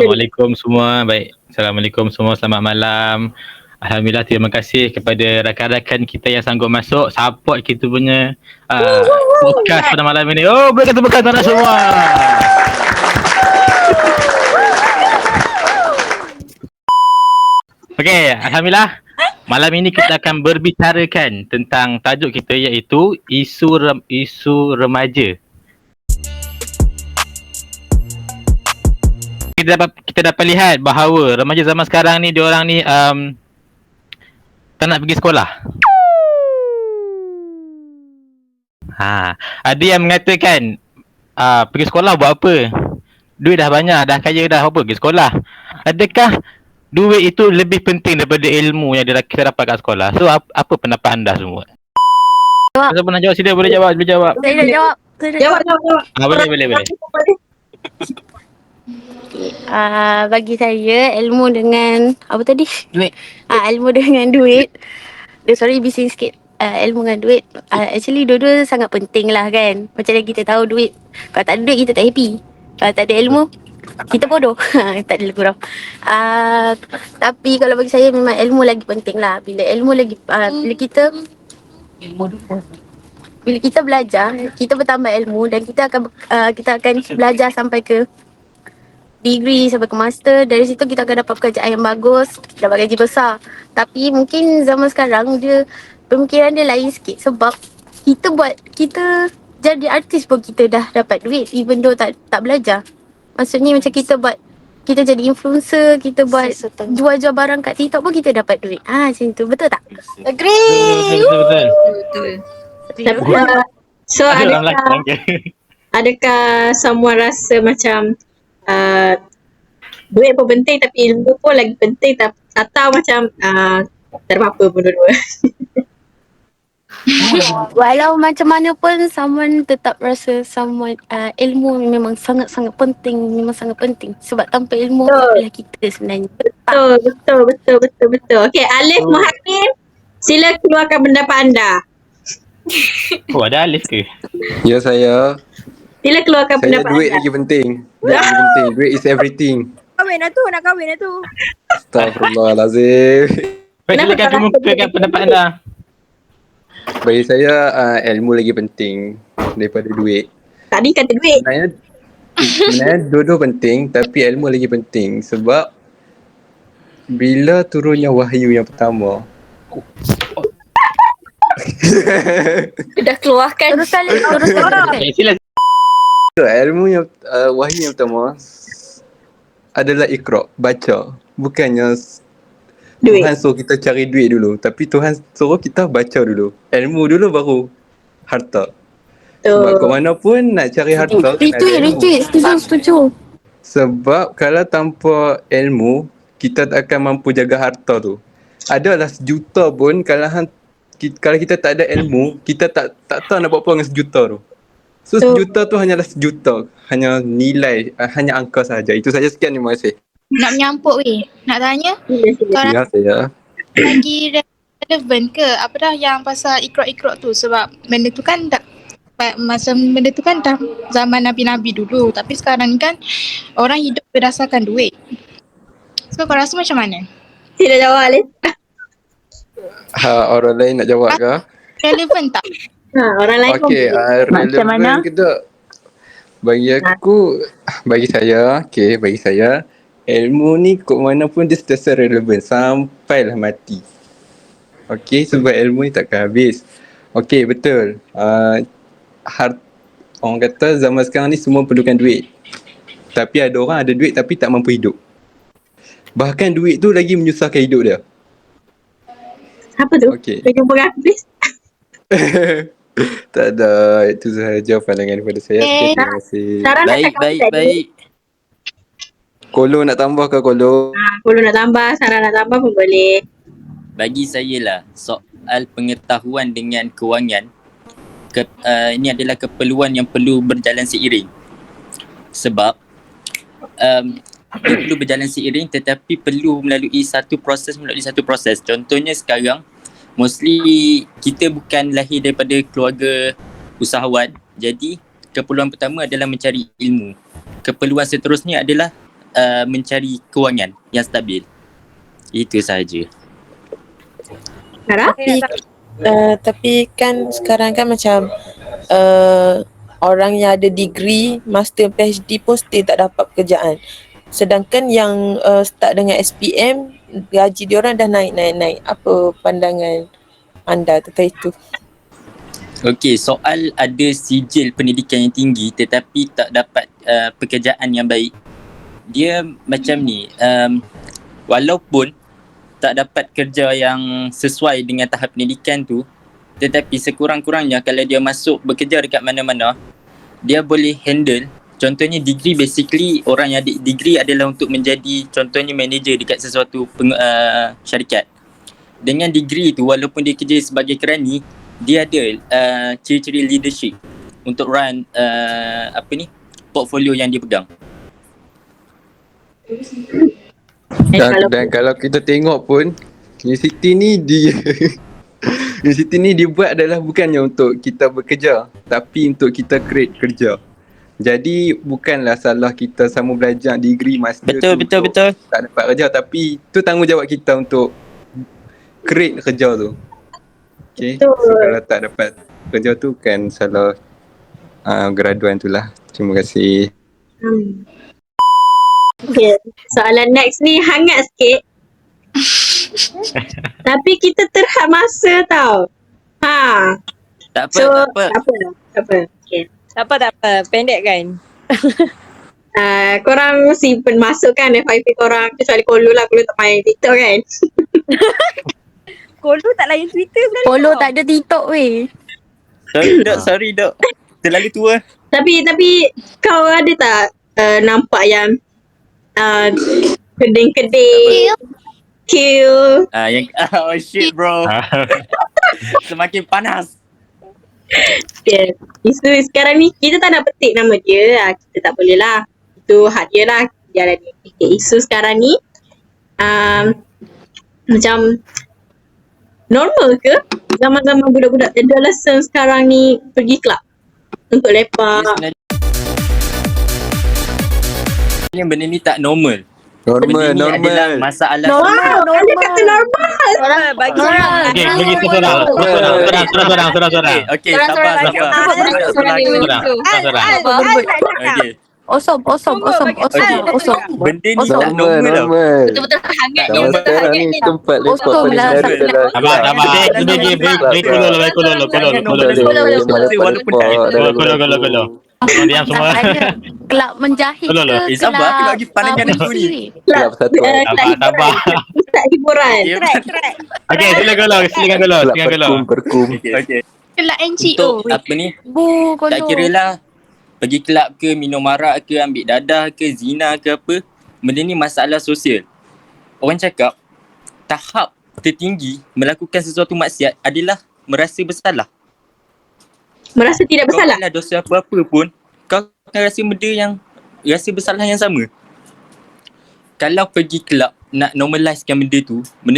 Assalamualaikum semua. Baik. Assalamualaikum semua. Selamat malam. Alhamdulillah, terima kasih kepada rakan-rakan kita yang sanggup masuk support kita punya podcast pada malam ini. Oh, berikan tepukan tangan semua. Okey, alhamdulillah. Malam ini kita akan berbicarakan tentang tajuk kita iaitu isu remaja. Kita dapat lihat bahawa remaja zaman sekarang ni diorang ni tak nak pergi sekolah. Ada yang mengatakan pergi sekolah buat apa? Duit dah banyak, dah kaya dah, apa pergi sekolah? Adakah duit itu lebih penting daripada ilmu yang kita dapat kat sekolah? So apa pendapat anda semua? Siapa nak jawab? Sila boleh jawab. Saya nak jawab. Boleh. Bagi saya ilmu dengan apa tadi? Duit. Ilmu dengan duit. Sorry bising sikit. Ilmu dengan duit actually dua-dua sangat penting lah kan. Macam yang kita tahu duit, kalau tak ada duit kita tak happy. Kalau tak ada ilmu kita bodoh. Tak ada lebih kurang. Tapi kalau bagi saya memang ilmu lagi penting lah. Bila ilmu lagi bila kita belajar, kita bertambah ilmu dan kita akan belajar sampai ke degree, sampai ke master. Dari situ kita akan dapat pekerjaan yang bagus, dapat gaji besar. Tapi mungkin zaman sekarang pemikiran dia lain sikit. Sebab kita jadi artis pun kita dah dapat duit even though tak belajar. Maksudnya macam kita jadi influencer, kita buat jual-jual barang kat TikTok pun kita dapat duit. Macam tu, betul tak? Agree. Betul. So adakah semua rasa macam duit pun penting tapi ilmu pun lagi penting, atau macam tak ada apa-apa pun dua-dua? Walau macam mana pun someone tetap rasa ilmu memang sangat-sangat penting, sebab tanpa ilmu apalah kita sebenarnya. Betul. Okey, Alif Muhammad, sila keluarkan pendapat anda. Ada Alif ke? Ya, saya. Sila keluarkan pendapat duit anda. lagi penting. Duit is everything. Nak kahwin dah tu. Astaghfirullahalazim. Baik, silakan kamu keluarkan pendapat anda. Bagi saya ilmu lagi penting daripada duit. Tadi kata duit. Sebenarnya dua-dua penting, tapi ilmu lagi penting sebab bila turunnya wahyu yang pertama. Dah keluarkan. Teruskan. Sila. Ilmu yang wahyu yang pertama adalah Iqra, baca. Bukannya Duit. Tuhan suruh kita cari duit dulu, tapi Tuhan suruh kita baca dulu. Ilmu dulu baru harta. Sebab ke mana pun nak cari harta kena ada ilmu. Setuju. Sebab kalau tanpa ilmu, kita tak akan mampu jaga harta tu. Adalah sejuta pun kalau kita tak ada ilmu, kita tak tahu nak buat apa dengan sejuta tu. So sejuta tu hanyalah sejuta. Hanya nilai, hanya angka sahaja. Itu saja, sekian, terima kasih. Nak menyampuk nak tanya. Kau Ya, saya. lagi relevan ke apa dah yang pasal ikrok tu, sebab benda tu kan dah zaman Nabi-Nabi dulu, tapi sekarang ni kan orang hidup berdasarkan duit. So kau rasa macam mana? Sila jawab, Alif. Orang lain nak jawab ke? Relevan tak? Orang lain pun. Okey, relevan ke tak? Bagi saya, ilmu ni kok mana pun dia sentiasa relevan sampailah mati. Okey, sebab ilmu ni takkan habis. Okey, betul. Orang kata zaman sekarang ni semua perlukan duit. Tapi ada orang ada duit tapi tak mampu hidup. Bahkan duit tu lagi menyusahkan hidup dia. Apa tu? Okey. Kita jumpa kan, please. Tak ada, itu sahaja pandangan daripada saya. Terima kasih. Baik. Kolo nak tambah ke Kolo? Kalau nak tambah, Sarah nak tambah pun boleh. Bagi saya lah, soal pengetahuan dengan kewangan, ini adalah keperluan yang perlu berjalan seiring. Sebab dia perlu berjalan seiring, tetapi perlu melalui satu proses. Contohnya sekarang, mostly kita bukan lahir daripada keluarga usahawan. Jadi keperluan pertama adalah mencari ilmu. Keperluan seterusnya adalah mencari kewangan yang stabil. Itu sahaja. Sarah? Tapi kan sekarang kan macam orang yang ada degree, master, PhD pun still tak dapat pekerjaan. Sedangkan yang start dengan SPM, gaji diorang dah naik. Apa pandangan anda tentang itu? Okey, soal ada sijil pendidikan yang tinggi tetapi tak dapat pekerjaan yang baik. Dia macam ni, walaupun tak dapat kerja yang sesuai dengan tahap pendidikan tu, tetapi sekurang-kurangnya kalau dia masuk bekerja dekat mana-mana, dia boleh handle. Contohnya degree, basically orang yang ada degree adalah untuk menjadi contohnya manager dekat sesuatu syarikat. Dengan degree tu, walaupun dia kerja sebagai kerani, dia ada ciri-ciri leadership untuk run portfolio yang dia pegang. Dan kalau kita tengok pun universiti ni universiti ni dibuat adalah bukannya untuk kita bekerja, tapi untuk kita create kerja. Jadi bukanlah salah kita sama belajar degree master Betul. tak dapat kerja, tapi tu tanggungjawab kita untuk create kerja tu. Okay, so kalau tak dapat kerja tu kan salah graduan tu lah. Terima kasih. Okay, soalan next ni hangat sikit. Tapi kita terhad masa tau. Tak apa, So, tak apa. tak apa. Okay. Tak apa. Pendek kan? Korang mesti masukkan FYP korang. Kecuali Kolo lah. Kolo tak main TikTok kan. Kolo tak layan Twitter sekali. Polo tak ada TikTok weh. Sorry dok. Terlalu tua. Tapi kau ada tak nampak yang keding-keding kill. Oh shit bro. Semakin panas. Yeah. Isu sekarang ni kita tak nak petik nama dia. Kita tak boleh lah. Itu hak dia lah. Dia ada isu sekarang ni. Macam normal ke zaman-zaman budak-budak adolescent sekarang ni pergi club untuk lepak? Sebenarnya benda ni tak normal. Normal. Adalah masalah. Wow, dia kata normal. Bagi Okey, bagi seorang. Okey, sabar. Okey. Osom. Benda ni tak normal tau. Betul-betul hangat ni. Zaman sekarang ni tempat lepak Kosong paling lah. baru adalah Sabar. Bagi kolo. Walaupun tak Kolo. Diam semua. Kelab menjahit Loh, ke sabar, aku nak pergi pandangkan dulu ni. kelab satu. Sabar. Pusat hiburan. Okey, silakan kolo. Kelab perkum. Okey. Kelak NGO. Untuk apa ni? Bu kolo. Tak kira lah pergi kelab ke, minum arak ke, ambil dadah ke, zina ke apa. Benda ni masalah sosial. Orang cakap tahap tertinggi melakukan sesuatu maksiat adalah merasa bersalah. Merasa tidak bersalah. Kau kalau dosa apa-apa pun, kau akan rasa rasa bersalah yang sama. Kalau pergi kelab nak normalizekan benda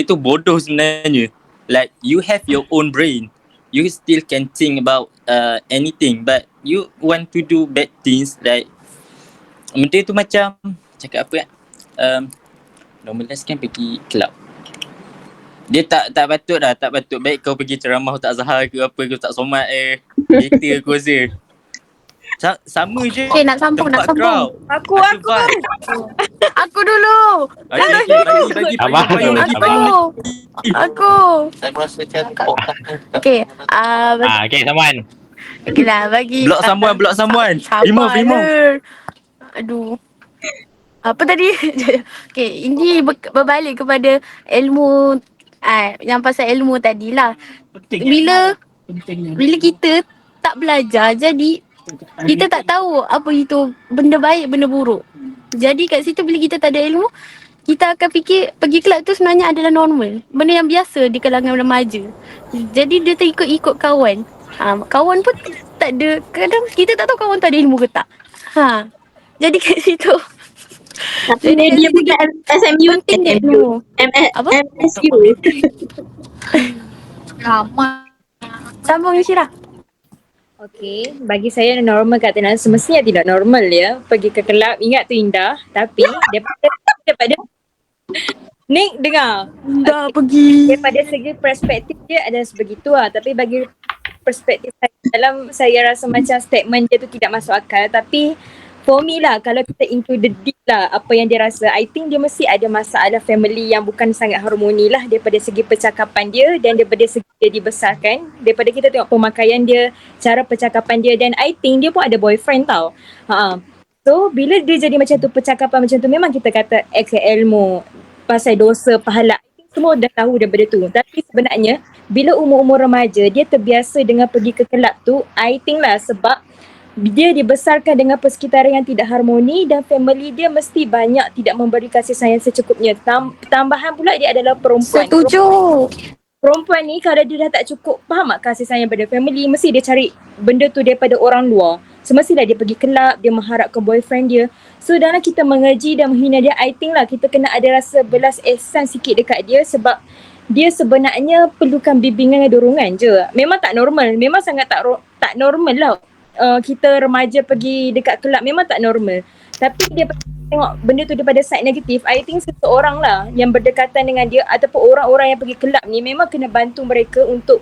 tu bodoh sebenarnya. Like you have your own brain. You still can think about anything, but you want to do bad things, like benda tu macam cakap apa normalizekan pergi kelab. Dia tak patut dah, tak patut. Baik kau pergi ceramah tak Zahar ke apa ke, tak somat kereta ke Zir. Sama je. Okay, nak sambung. crowd. Aku. Aku dulu. Bagi payung. Aku. Okay. Okey, someone. Okay lah, bagi. Blok someone. Remove. Aduh. Apa tadi? Okay, ini berbalik kepada ilmu. Yang pasal ilmu tadilah. Bila kita tak belajar, jadi kita tak tahu apa itu benda baik, benda buruk. Jadi kat situ bila kita tak ada ilmu, kita akan fikir pergi kelab tu sebenarnya adalah normal. Benda yang biasa di kalangan remaja. Jadi dia terikut-ikut kawan. Kawan pun tak ada, kadang kita tak tahu kawan tu ada ilmu ke tak. Jadi kat situ. Tapi dia bukan SMU. Penting dia ilmu. Apa? MSU. Ramai. Sambung Syirah. Okey, bagi saya normal kat Tenan semestinya tidak normal ya. Pergi ke kelab, ingat tu indah. Tapi daripada Nik dengar. Dah pergi. Daripada segi perspektif dia ada sebegitu lah. Tapi bagi perspektif saya dalam saya rasa macam statement dia tu tidak masuk akal. Tapi for me lah, kalau kita into the deep lah apa yang dia rasa, I think dia mesti ada masalah family yang bukan sangat harmoni lah daripada segi percakapan dia dan daripada segi dia dibesarkan. Daripada kita tengok pemakaian dia, cara percakapan dia, dan I think dia pun ada boyfriend tau. So bila dia jadi macam tu, percakapan macam tu, memang kita kata ilmu pasal dosa, pahala, semua dah tahu daripada tu. Tapi sebenarnya bila umur-umur remaja dia terbiasa dengan pergi ke kelab tu, I think lah sebab dia dibesarkan dengan persekitaran yang tidak harmoni dan family dia mesti banyak tidak memberi kasih sayang secukupnya. Tambahan pula dia adalah perempuan. Setuju. Perempuan ni kalau dia dah tak cukup faham tak kasih sayang pada family, mesti dia cari benda tu daripada orang luar. Semestilah dia pergi kelab, dia mengharapkan boyfriend dia. So dalam kita mengeji dan menghina dia, I think lah kita kena ada rasa belas ihsan sikit dekat dia sebab dia sebenarnya perlukan bimbingan dan dorongan je. Memang tak normal, memang sangat tak normal lah. Kita remaja pergi dekat kelab memang tak normal. Tapi dia tengok benda tu daripada side negatif, I think seseorang lah yang berdekatan dengan dia ataupun orang-orang yang pergi kelab ni memang kena bantu mereka untuk,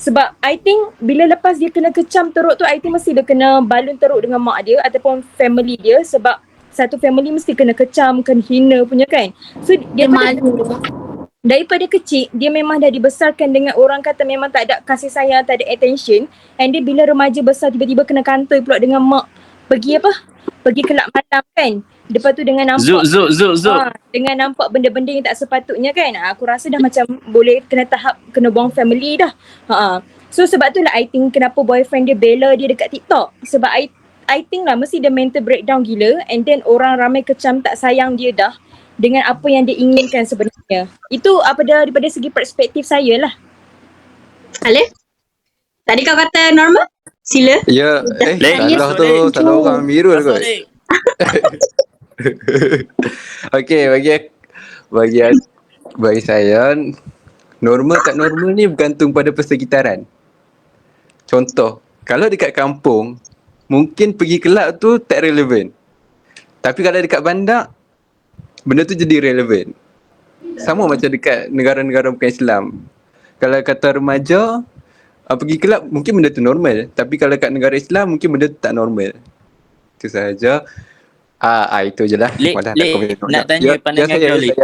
sebab I think bila lepas dia kena kecam teruk tu, I think mesti dia kena balun teruk dengan mak dia ataupun family dia sebab satu family mesti kena kecam, kena hina punya kan. So dia malu. Daripada kecil dia memang dah dibesarkan dengan orang kata memang tak ada kasih sayang, tak ada attention, and dia bila remaja besar tiba-tiba kena kantoi pula dengan mak pergi pergi kelab malam kan. Lepas tu dengan nampak dengan nampak benda-benda yang tak sepatutnya kan. Aku rasa dah macam boleh kena tahap kena buang family dah. So sebab tu lah I think kenapa boyfriend dia bela dia dekat TikTok. Sebab I think lah mesti dia mental breakdown gila, and then orang ramai kecam tak sayang dia dah dengan apa yang dia inginkan sebenarnya. Itu apa daripada segi perspektif saya lah. Alif? Tadi kau kata normal? Sila. Ya, salah tu, salah orang Amirul kot. Okey, bagi saya normal tak normal ni bergantung pada persekitaran. Contoh, kalau dekat kampung mungkin pergi kelab tu tak relevan. Tapi kalau dekat bandar benda tu jadi relevan. Sama macam dekat negara-negara bukan Islam. Kalau kata remaja pergi kelab mungkin benda tu normal, tapi kalau kat negara Islam mungkin benda tu tak normal. Itu sahaja. Itu je lah. Nak tanya pandangan kau, Lek.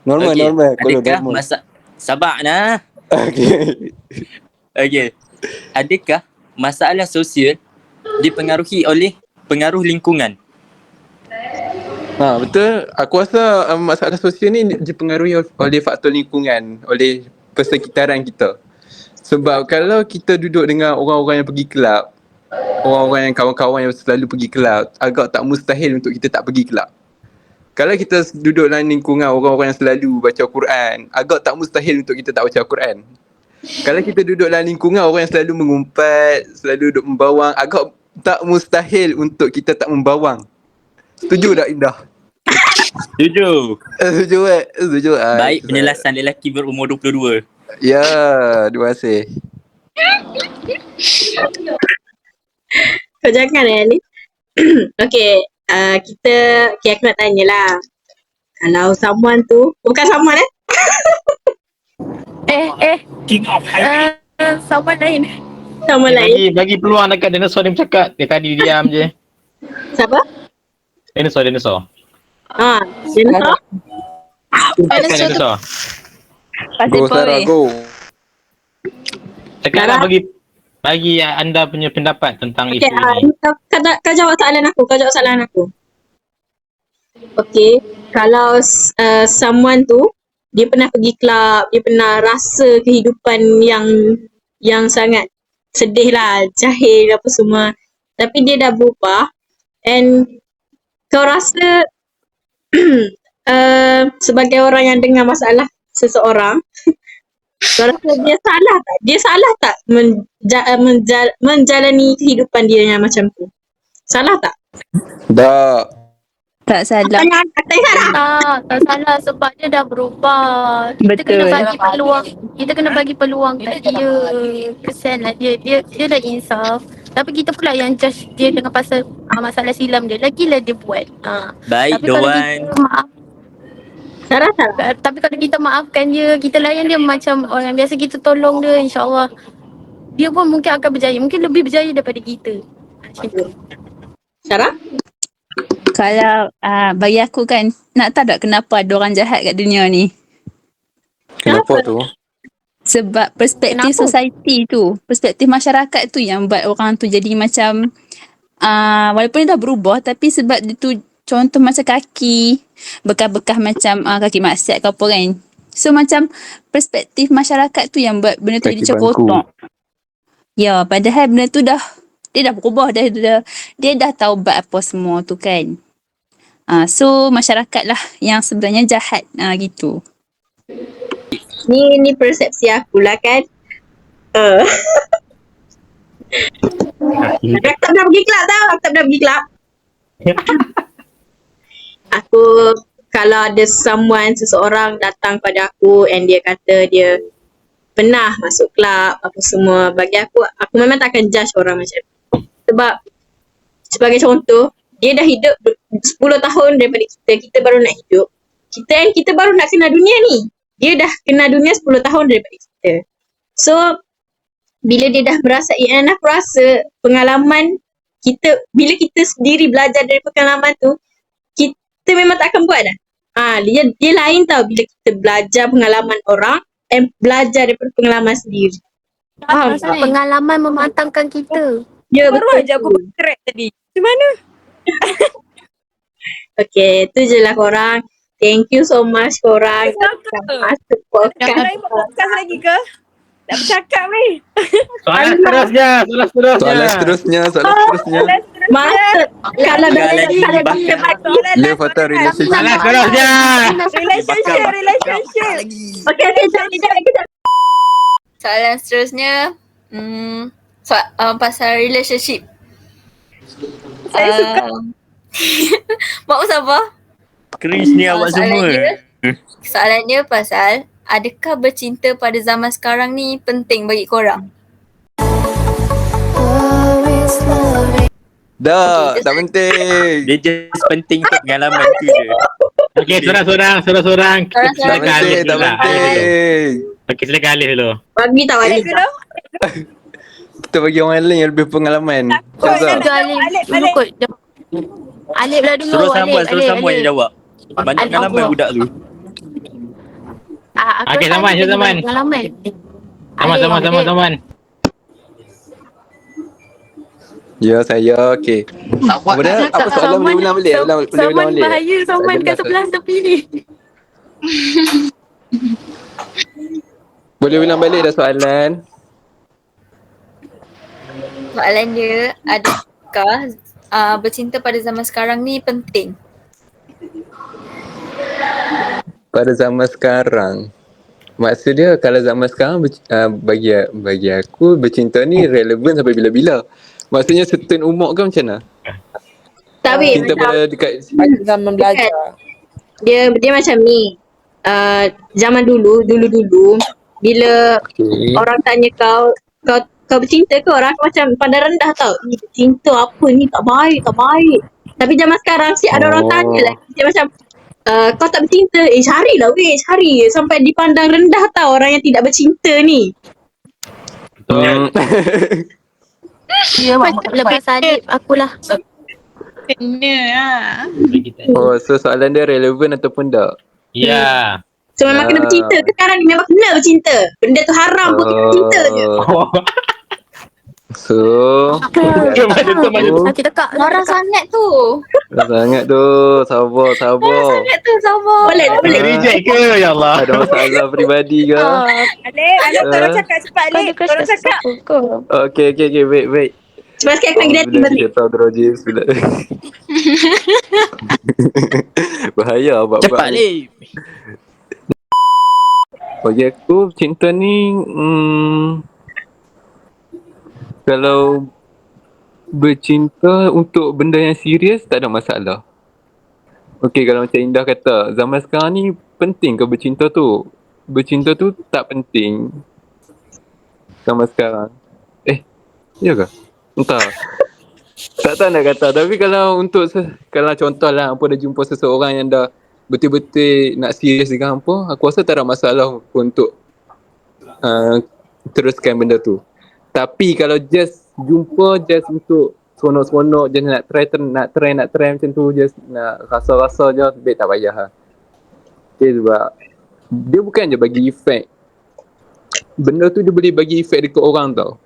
Normal. Adakah sabar nah. Okey. Adakah masalah sosial dipengaruhi oleh pengaruh lingkungan? Betul. Aku rasa masalah sosial ni dipengaruhi oleh faktor lingkungan, oleh persekitaran kita. Sebab kalau kita duduk dengan orang-orang yang pergi kelab, orang-orang yang kawan-kawan yang selalu pergi kelab, agak tak mustahil untuk kita tak pergi kelab. Kalau kita duduk dalam lingkungan orang-orang yang selalu baca Quran, agak tak mustahil untuk kita tak baca Quran. Kalau kita duduk dalam lingkungan orang yang selalu mengumpat, selalu duduk membawang, agak tak mustahil untuk kita tak membawang. Setuju tak Indah? Setuju. Setuju. Baik penjelasan lelaki berumur 22. Ya, terima kasih. Kau jangan ni. Okay, aku nak tanya lah. Kalau someone tu, bukan someone Someone lain. Someone lain. Bagi peluang dekat dinosaur ni bercakap. Dia tadi diam je. Siapa? Dinosaur. Dinosaur? Dinosaur. Go Sarah, go. Sekarang bagi anda punya pendapat tentang isu ini. Kau jawab soalan aku. Okay, kalau someone tu dia pernah pergi kelab, dia pernah rasa kehidupan yang sangat sedih lah, jahil apa semua, tapi dia dah berubah, and kau rasa sebagai orang yang dengar masalah seseorang, kau rasa dia salah tak menjalani kehidupan dia yang macam tu? Salah tak? Tak. Tak salah. Tanya Sarah. Tak salah sebab dia dah berubah. Kita kena Betul. bagi peluang. Kita kena bagi peluang kat dia. Kesian lah dia dah insaf. Tapi kita pula yang judge dia dengan pasal masalah silam dia. Lagilah dia buat. Baik, Tapi kalau Doan. kita maaf, Sarah. tapi kalau kita maafkan dia, kita layan dia macam orang biasa, kita tolong dia, insyaAllah dia pun mungkin akan berjaya. Mungkin lebih berjaya daripada kita. Macam tu. Sarah? Kalau bagi aku kan, nak tahu tak kenapa ada orang jahat kat dunia ni? Kenapa tu? Sebab perspektif Kenapa? society tu, perspektif masyarakat tu yang buat orang tu jadi macam walaupun dia dah berubah, tapi sebab dia tu contoh macam kaki bekas-bekas macam kaki maksiat ke apa kan. So macam perspektif masyarakat tu yang buat benda tu Kaki jadi macam bangku. kotor. Ya, padahal benda tu dia dah berubah, dia dah taubat apa semua tu kan. So masyarakat lah yang sebenarnya jahat gitu. Ni persepsi aku lah kan. Aku tak pernah pergi kelab tau. Aku tak pernah pergi kelab. Aku kalau ada seseorang datang pada aku and dia kata dia pernah masuk kelab apa semua, bagi aku memang tak akan judge orang macam tu. Sebab sebagai contoh, dia dah hidup 10 tahun daripada kita baru nak hidup. Kita baru nak kenal dunia ni. Dia dah kenal dunia 10 tahun daripada kita. So, bila dia dah merasai, and aku rasa pengalaman kita, bila kita sendiri belajar dari pengalaman tu, kita memang tak akan buat dah. Dia lain tau bila kita belajar pengalaman orang and belajar daripada pengalaman sendiri. Faham tak? Pengalaman mematangkan kita. Ya, Baru betul. aja aku correct tadi. Macam mana? Okay, tu je lah korang. Thank you so much korang. Masuk podcast. Nak buat podcast lagi ke? Tak bercakap ni. Soalan seterusnya. Soalan seterusnya. Masuk. Kalau Dah boleh lagi kalau bakal. kita bagi. Live atau relationship? Soalan seterusnya. Relationship. Okay, kejap. Soalan seterusnya pasal relationship. Saya suka. Mak sabar. Cringe ni awak semua. Soalan dia pasal adakah bercinta pada zaman sekarang ni penting bagi korang? Tak penting. Dia just penting untuk pengalaman tu je. Okey, seorang-seorang. Seorang-seorang. Silakan Alif Tak dulu lah. penting. Okey, silakan Alif dulu. Bagi tahu Alif. Kita bagi orang lain yang lebih pengalaman. Syazah. Alif dulu kot. Alif lah dulu. Suruh sambut Alif. je jawab. Banyak pengalaman Allah. budak tu. Okey, Zaman. Pengalaman. Zaman. Ya, saya. Okey. Apa soalan boleh ulang balik? Boleh ulang Saman balik? bahaya. Saman kat sebelah tepi ni. Boleh ulang balik dah soalan? Soalan dia, adakah bercinta pada zaman sekarang ni penting? Pada zaman sekarang. Maksud dia kalau zaman sekarang bagi aku bercinta ni relevan sampai bila-bila. Maksudnya certain umur ke macam mana? Tapi Cinta pada dekat Zaman belajar. dia macam ni. Zaman dulu bila orang tanya kau bercinta ke, orang macam pandang rendah tau. Cinta apa ni, tak baik. Tapi zaman sekarang ada orang tanya lagi. Dia macam kau tak bercinta, cari. Sampai dipandang rendah tau orang yang tidak bercinta ni. Macam lepas Alif, akulah. Kena lah. Oh, so soalan dia relevan ataupun tak? Ya. So memang kena bercinta ke sekarang ni? Memang kena bercinta. Benda tu haram pun kita bercinta je. So Kita kak Marah sangat tu. sangat tu. Sabar. Sangat tu sama. Boleh. Reject ke? Ya Allah. Ada masalah peribadi ke? Alif, tolong cakap cepat Alif. Tolong cakap. Okay, wait. Cepat sikit aku nak ganti Bila balik. kita tahu Drojis bila bahaya abang. Cepat Alif. Bagi aku cinta ni kalau bercinta untuk benda yang serius tak ada masalah. Okey, kalau macam Indah kata, zaman sekarang ni penting ke bercinta tu? Bercinta tu tak penting zaman sekarang. Ya ke? Entah. Tak tahu nak kata. Tapi kalau untuk kalau contohlah hampa dah jumpa seseorang yang dah betul-betul nak serius dengan hampa, aku rasa tak ada masalah pun untuk teruskan benda tu. Tapi kalau just jumpa just untuk seronok-seronok, just nak try macam tu, just nak rasa-rasa je, baik tak payah lah. Okay, sebab dia bukan je bagi efek. Benda tu dia boleh bagi efek dekat orang tau.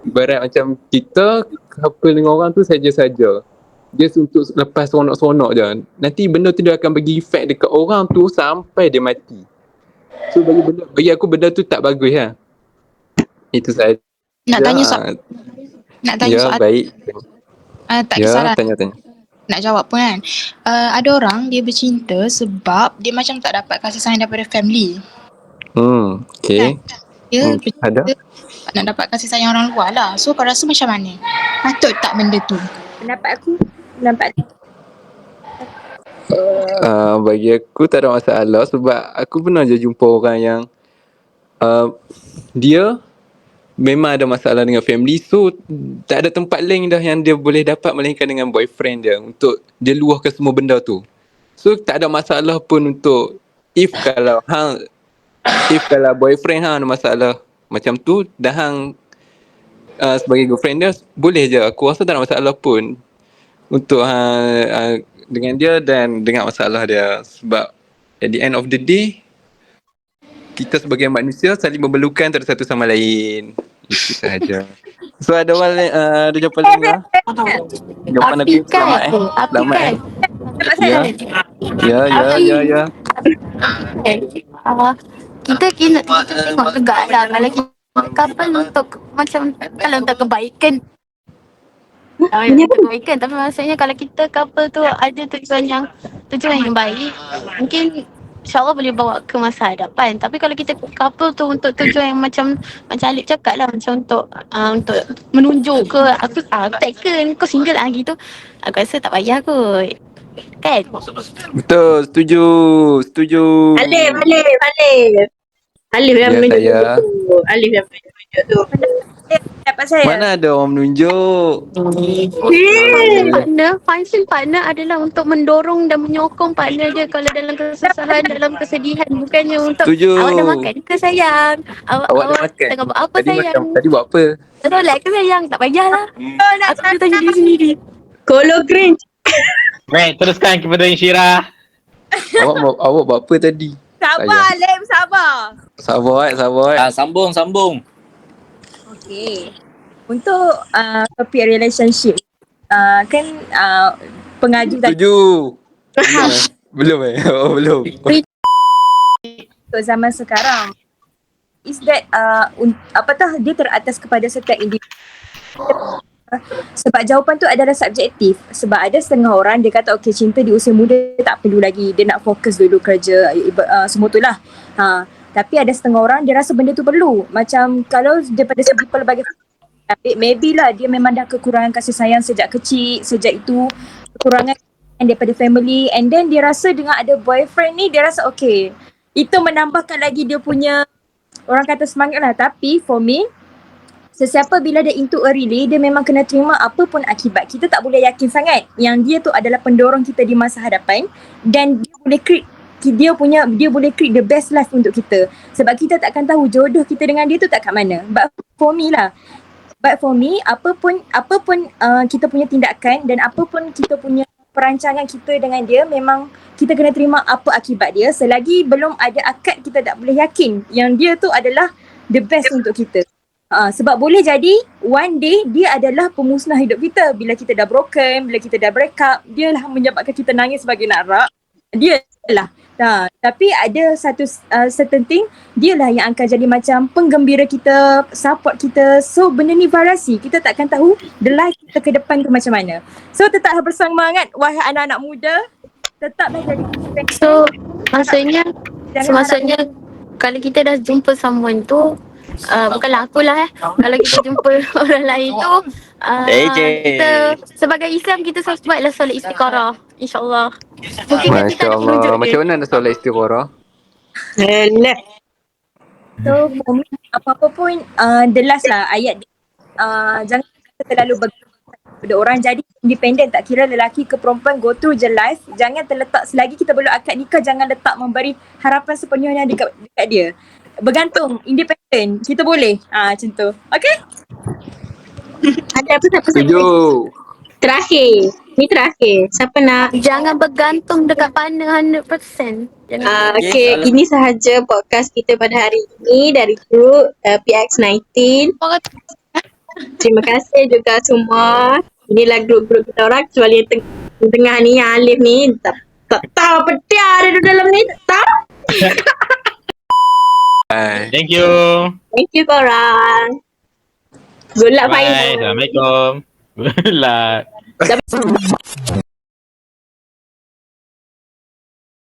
Ibarat macam kita couple dengan orang tu saja-saja. Just untuk lepas seronok-seronok je. Nanti benda tu dia akan bagi efek dekat orang tu sampai dia mati. So bagi aku benda tu tak bagus lah. Itu saja. Nak tanya soalan. Nak tanya Ya, soalan. baik. Tak Ya, kisahlah. tanya. Nak jawab pun kan. Ada orang dia bercinta sebab dia macam tak dapat kasih sayang daripada family. Okay. Dia Ada? bercinta nak dapat kasih sayang orang luar lah. So kau rasa macam mana? Patut tak benda tu? Pendapat Bagi aku tak ada masalah sebab aku pernah je jumpa orang yang dia memang ada masalah dengan family, so tak ada tempat lain dah yang dia boleh dapat melainkan dengan boyfriend dia untuk dia luahkan semua benda tu. So tak ada masalah pun untuk if kalau boyfriend ada masalah macam tu dah sebagai girlfriend dia boleh je. Aku rasa tak ada masalah pun untuk dengan dia dan dengan masalah dia, sebab at the end of the day kita sebagai manusia saling memerlukan antara satu sama lain. Itu sahaja. So ada jawapan lain ke? Jawapan aku selamat Selamat Ya. Kita tengok juga lah kalau kita couple untuk macam kalau untuk kebaikan. Untuk kebaikan, tapi maksudnya kalau kita couple tu ada tujuan yang baik, mungkin InsyaAllah boleh bawa ke masa hadapan. Tapi kalau kita couple tu untuk tujuan yang macam Alif cakap lah, macam untuk menunjuk ke aku taken kau single lah gitu, aku rasa tak payah kot. Kan? Betul, setuju. Alif yang Ya, menunjuk saya. tu. Alif yang menunjuk tu. pendapat saya. Mana ada orang menunjuk? Partner adalah untuk mendorong dan menyokong partner dia kalau dalam kesusahan, dalam kesedihan, bukannya untuk Setuju. awak dah makan ke sayang? Awak dah makan? Tengah buat apa Tadi sayang? Tadi buat apa? Tolak ke sayang? Tak payahlah. Aku boleh tanya diri sendiri. Kolo cringe. Baik, teruskan kepada Insyirah. Awak buat apa tadi? Sabar, Lem, sabar. Sabar. Sambung. Okay. Untuk topik relationship, kan pengaju tadi Setuju. Belum. Belum. untuk zaman sekarang is that dia teratas kepada setiap individu. Sebab jawapan tu adalah subjektif. Sebab ada setengah orang dia kata okay, cinta di usia muda tak perlu lagi, dia nak fokus dulu kerja, semua tu lah. Tapi ada setengah orang dia rasa benda tu perlu. Macam kalau daripada segi pelbagai, maybe lah dia memang dah kekurangan kasih sayang sejak kecil, sejak itu kekurangan daripada family, and then dia rasa dengan ada boyfriend ni dia rasa okay, itu menambahkan lagi dia punya, orang kata, semangat lah. Tapi for me, sesiapa bila dia into a really, dia memang kena terima apa pun akibat. Kita tak boleh yakin sangat yang dia tu adalah pendorong kita di masa hadapan, dan dia boleh create the best life untuk kita. Sebab kita takkan tahu jodoh kita dengan dia tu tak kat mana. But for me, apa pun kita punya tindakan dan apa pun kita punya perancangan kita dengan dia, memang kita kena terima apa akibat dia. Selagi belum ada akad, kita tak boleh yakin yang dia tu adalah the best untuk kita. Sebab boleh jadi one day dia adalah pemusnah hidup kita. Bila kita dah broken, bila kita dah break up, dia lah menyebabkan kita nangis sebagai nak rak. Dia lah. Tapi ada satu certain thing, dia lah yang akan jadi macam penggembira kita, support kita. So benda ni variasi. Kita takkan tahu the life kita ke depan tu macam mana. So tetaplah bersemangat wahai anak-anak muda. Tetaplah jadi. So maksudnya kalau kita dah jumpa someone tu, bukanlah akulah kalau kita jumpa orang lain tu kita sebagai Islam kita selalu buatlah solat istikharah, insyaallah. Mungkin kan kita Masya ada penunjuk Allah. dia. Macam mana nak solat istikharah? Alah. So for me, apa-apa pun the last lah ayat dia. Jangan kita terlalu pada orang, jadi independent, tak kira lelaki ke perempuan, go through je life. Jangan terletak, selagi kita belum akad nikah, jangan letak memberi harapan sepenuhnya dekat dia. Bergantung, independent, kita boleh. Macam tu. Okay? Ada apa siapa Setuju. Terakhir. Ni terakhir. Siapa nak? Jangan bergantung dekat partner 100%. Jangan. Okay, ini sahaja podcast kita pada hari ini dari grup PX19. Terima kasih juga semua. Inilah grup-grup kita orang, kecuali yang tengah ni, yang Alif ni. Tak tahu apa dia ada di dalam ni, tak tahu. Bye. Thank you. Thank you korang. Good luck Bye. Faiz. Assalamualaikum. Good luck.